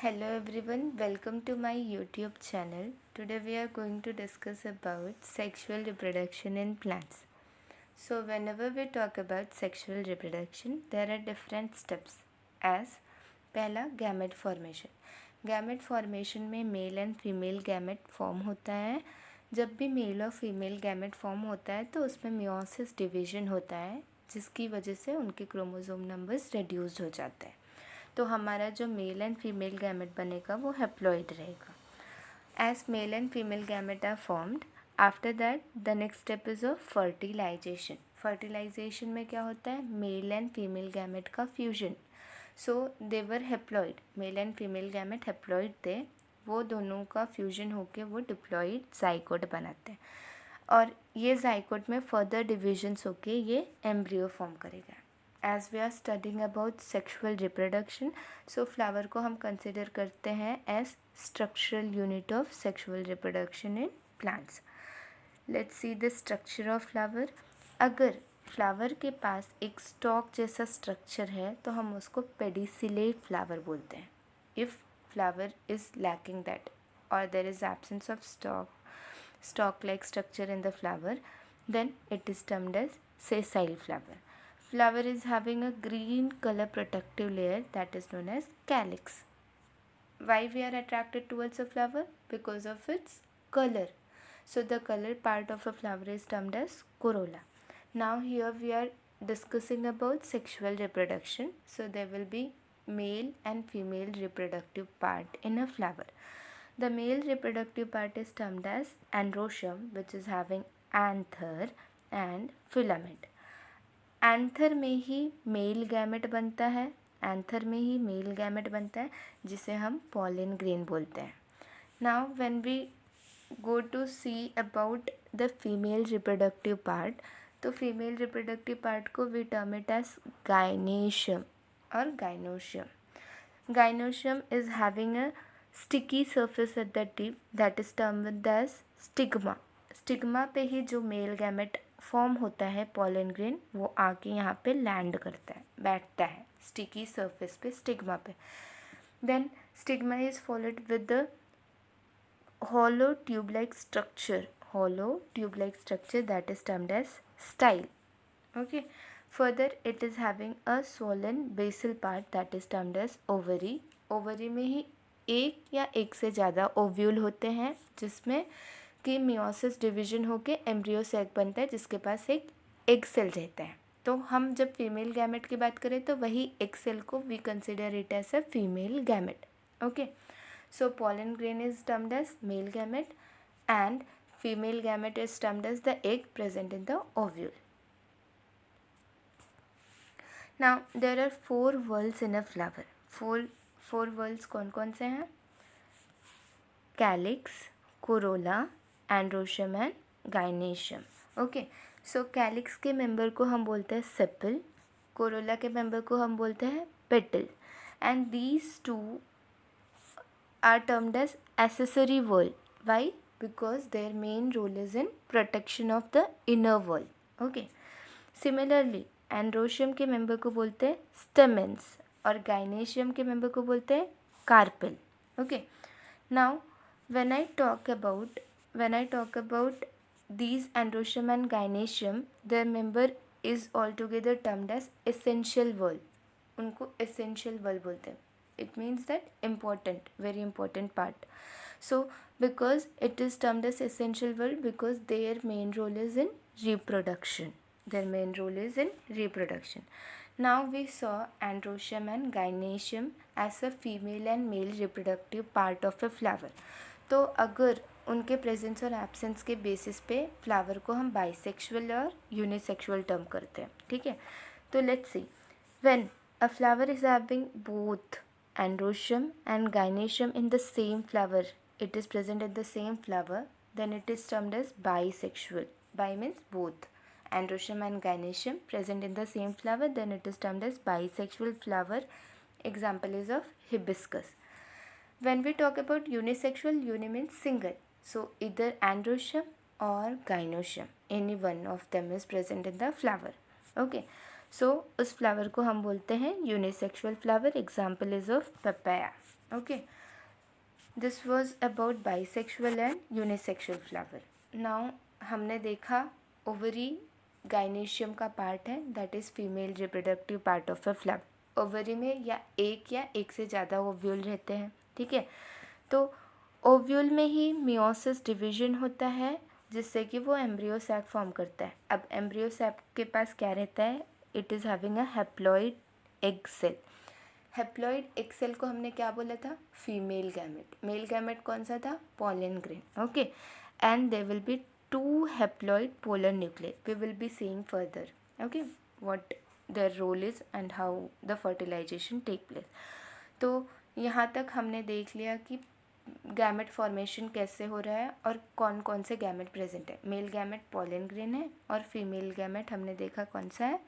Hello everyone, welcome to my YouTube channel. Today we are going to discuss about sexual reproduction in plants. So whenever we talk about sexual reproduction, there are different steps as पहला gamete formation. Gamete formation में mail and female gamete form होता है। जब भी mail और female gamete form होता है तो उसमें मियोसिस डिवीजन होता है, जिसकी वजह से उनके क्रोमोसोम नंबर्स रिड्यूस्ड हो जाते हैं। तो हमारा जो मेल एंड फीमेल गैमेट बनेगा वो हैप्लॉइड रहेगा। As male and female gamete are formed, after that the next step is of fertilisation. Fertilisation में क्या होता है? मेल एंड फीमेल गैमेट का fusion. So they were haploid, male and female gamete haploid थे, वो दोनों का फ्यूजन होके वो डिप्लॉइड जाइकोट बनाते हैं और ये जाइकोट में फर्दर डिविजन्स होके ये एम्ब्रियो फॉर्म करेगा। As we are studying about sexual reproduction, so flower को हम कंसिडर करते हैं as structural unit of sexual reproduction in plants. Let's see the structure of flower. अगर फ्लावर के पास एक स्टॉक जैसा स्ट्रक्चर है तो हम उसको पेडिसिलेट फ्लावर बोलते हैं। If flower is lacking that और there is absence of stalk like structure in the flower, then it is termed as sessile flower. Flower is having a green color protective layer that is known as calyx. Why we are attracted towards a flower? Because of its color. So the color part of a flower is termed as corolla. Now here we are discussing about sexual reproduction. So there will be male and female reproductive part in a flower. The male reproductive part is termed as androecium, which is having anther and filament. Anther में ही male gamete बनता है, anther में ही male gamete बनता है जिसे हम pollen grain बोलते हैं। Now when we go to see about the female reproductive part, तो फीमेल रिप्रोडक्टिव पार्ट को we term it as gynaecium और gynoecium. Gynoecium is having a sticky surface at the tip that is termed as stigma. Stigma पे ही जो male gamete form होता है pollen grain, वो आके यहाँ पे लैंड करता है, बैठता है स्टिकी सरफेस पे, स्टिग्मा पे। Then stigma is followed with the hollow tube-like structure that is termed as style. Okay. Further, it is having a swollen basal part that is termed as ovary. Ovary में ही एक या एक से ज़्यादा ovule होते हैं जिसमें कि मियोसिस डिवीजन होके एम्ब्रियो सैक बनता है जिसके पास एक एग सेल रहता है। तो हम जब फीमेल गैमेट की बात करें तो वही एग सेल को we consider it as a female gamete. Okay, so pollen grain is termed as male gamete and female gamete is termed as the egg present in the ovule. Now there are 4 whorls in a flower. four whorls कौन से हैं? calyx, corolla, androecium and gynoecium. Okay, so calyx के member को हम बोलते हैं sepal, corolla के member को हम बोलते हैं petal, and these two are termed as accessory whorl. Why? Because their main role is in protection of the inner whorl. Okay. Similarly, androecium के मेंबर को बोलते हैं stamens और gynoecium के मेंबर को बोलते हैं carpel. Okay. Now, when I talk about these androecium and gynoecium, their member is altogether termed as essential whorl. उनको essential whorl बोलते हैं. It means that important, very important part. So because it is termed as essential whorl because their main role is in reproduction. Now we saw androecium and gynoecium as a female and male reproductive part of a flower. तो अगर उनके presence और absence के basis पे flower को हम bisexual और unisexual term करते हैं, ठीक है। तो let's see, when a flower is having both androecium and gynoecium in the same flower, it is present in the same flower, then it is termed as bisexual. Bi means both. Androecium and gynoecium present in the same flower, then it is termed as bisexual flower. Example is of hibiscus. When we talk about unisexual, uni means single. So either androecium or gynoecium, any one of them is present in the flower. Okay. सो उस flower को हम बोलते हैं unisexual flower. Example is of papaya. Okay, this was about bisexual and unisexual flower. Now हमने देखा ovary gynoecium का part है, that is female reproductive part of a flower. Ovary में या एक से ज़्यादा ओव्यूल रहते हैं. ठीक है, तो ओव्यूल में ही मियोसिस डिवीजन होता है जिससे कि वो एम्ब्रियो सैक फॉर्म करता है. अब एम्ब्रियो सैक के पास क्या रहता है? It is having a haploid egg cell. Haploid egg cell को हमने क्या बोला था? Female gamete. मेल गैमेट कौन सा था? Pollen grain. Okay, and there will be 2 haploid polar nuclei. We will be seeing further, okay, what their role is and how the fertilization take place. तो यहाँ तक हमने देख लिया कि गैमेट फॉर्मेशन कैसे हो रहा है और कौन कौन से गैमेट प्रेजेंट है. मेल गैमेट पॉलन ग्रेन है और फीमेल गैमेट हमने देखा कौन सा है,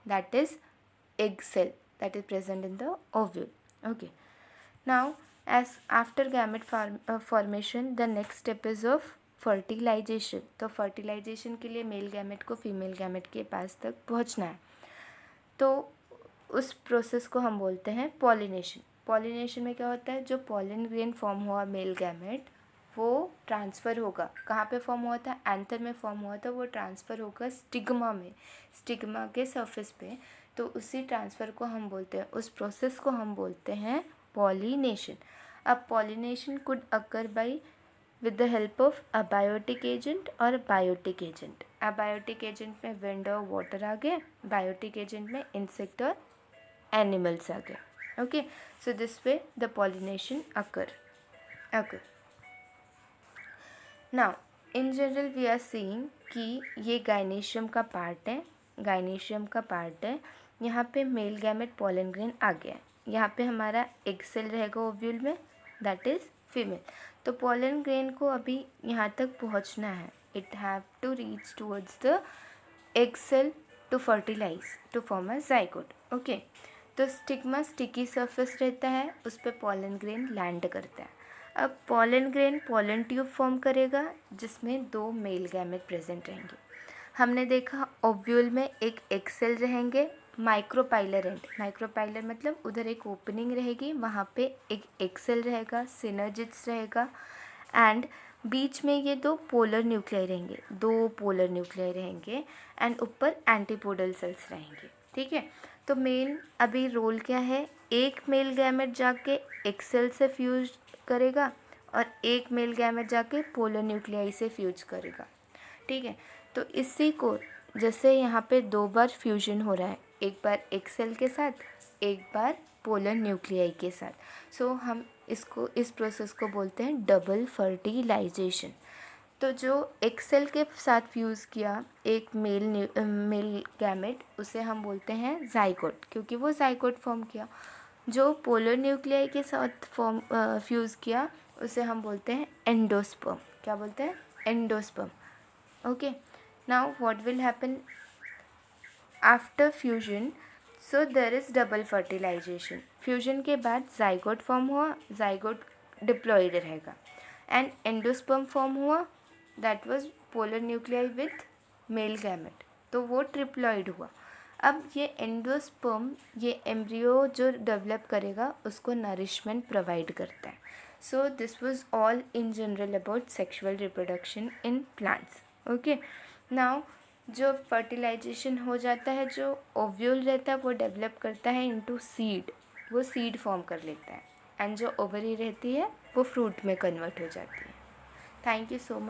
that is egg cell that is present in the ovule. Okay, now as after gamete formation the next step is of fertilisation. तो फर्टिलाइजेशन के लिए मेल गैमेट को फीमेल गैमेट के पास तक पहुंचना है, तो उस प्रोसेस को हम बोलते हैं पॉलिनेशन. पॉलिनेशन में क्या होता है? जो पॉलन ग्रेन फॉर्म हुआ मेल गैमेट वो ट्रांसफ़र होगा. कहाँ पे फॉर्म हुआ था? एंथर में फॉर्म हुआ था. वो ट्रांसफ़र होगा स्टिग्मा में, स्टिग्मा के सरफेस पे. तो उसी ट्रांसफ़र को हम बोलते हैं, उस प्रोसेस को हम बोलते हैं पॉलिनेशन. अब pollination could occur by with the help of abiotic agent और बायोटिक एजेंट. अबायोटिक एजेंट में विंड और वाटर आ गए, बायोटिक एजेंट में इंसेक्ट और एनिमल्स आ गए. Okay, so this way the pollination occur. Now in general we are seeing कि ये गाइनेशियम का पार्ट है. यहाँ पे मेल गैमेट पॉलन ग्रेन आ गया है. यहाँ पे हमारा एग सेल रहेगा ओव्यूल में, दैट इज़ फीमेल. तो पॉलन ग्रेन को अभी यहाँ तक पहुँचना है. It have to reach towards the egg cell to fertilise to form a zygote. Okay, तो स्टिग्मा स्टिकी सरफेस रहता है, उस पर पॉलन ग्रेन लैंड करता है. अब pollen grain pollen tube form करेगा जिसमें 2 मेल गैमेट प्रेजेंट रहेंगे. हमने देखा ओव्यूल में एक एग सेल रहेंगे, माइक्रोपाइलर एंड. माइक्रोपाइलर मतलब उधर एक ओपनिंग रहेगी, वहाँ पे एक एग सेल रहेगा, सिनर्जिड्स रहेगा, एंड बीच में ये 2 पोलर न्यूक्लियाई रहेंगे एंड ऊपर एंटीपोडल सेल्स रहेंगे. ठीक है, तो मेन अभी रोल क्या है? एक मेल गैमेट जाके एग सेल से फ्यूज करेगा और एक मेल गैमेट जाके पोलर न्यूक्लियाई से फ्यूज करेगा. ठीक है, तो इसी को जैसे यहाँ पे 2 बार फ्यूजन हो रहा है, एक बार एग सेल के साथ, एक बार पोलर न्यूक्लियाई के साथ. सो हम इस प्रोसेस को बोलते हैं डबल फर्टिलाइजेशन. तो जो एग सेल के साथ फ्यूज़ किया एक मेल गैमेट, उसे हम बोलते हैं जाइगोट, क्योंकि वो जाइगोट फॉर्म किया. जो पोलर न्यूक्लियाई के साथ फ्यूज़ किया उसे हम बोलते हैं एंडोस्पर्म. क्या बोलते हैं? Endosperm. Okay, now what will happen after fusion? So there is double fertilisation. Fusion के बाद जाइगोट फॉर्म हुआ, जाइगोट डिप्लॉयड रहेगा, एंड एंडोस्पर्म फॉर्म हुआ, that was polar nuclei with male gamete, तो वो ट्रिप्लॉयड हुआ. अब ये एंडोस्पर्म ये एम्ब्रियो जो डेवलप करेगा उसको नरिशमेंट प्रोवाइड करता है. So this was all in general about sexual reproduction in plants. Okay, now जो फर्टिलाइजेशन हो जाता है, जो ओव्यूल रहता है वो डेवलप करता है इनटू सीड, वो सीड फॉर्म कर लेता है, एंड जो ओवरी रहती है वो फ्रूट में कन्वर्ट हो जाती है. Thank you so much.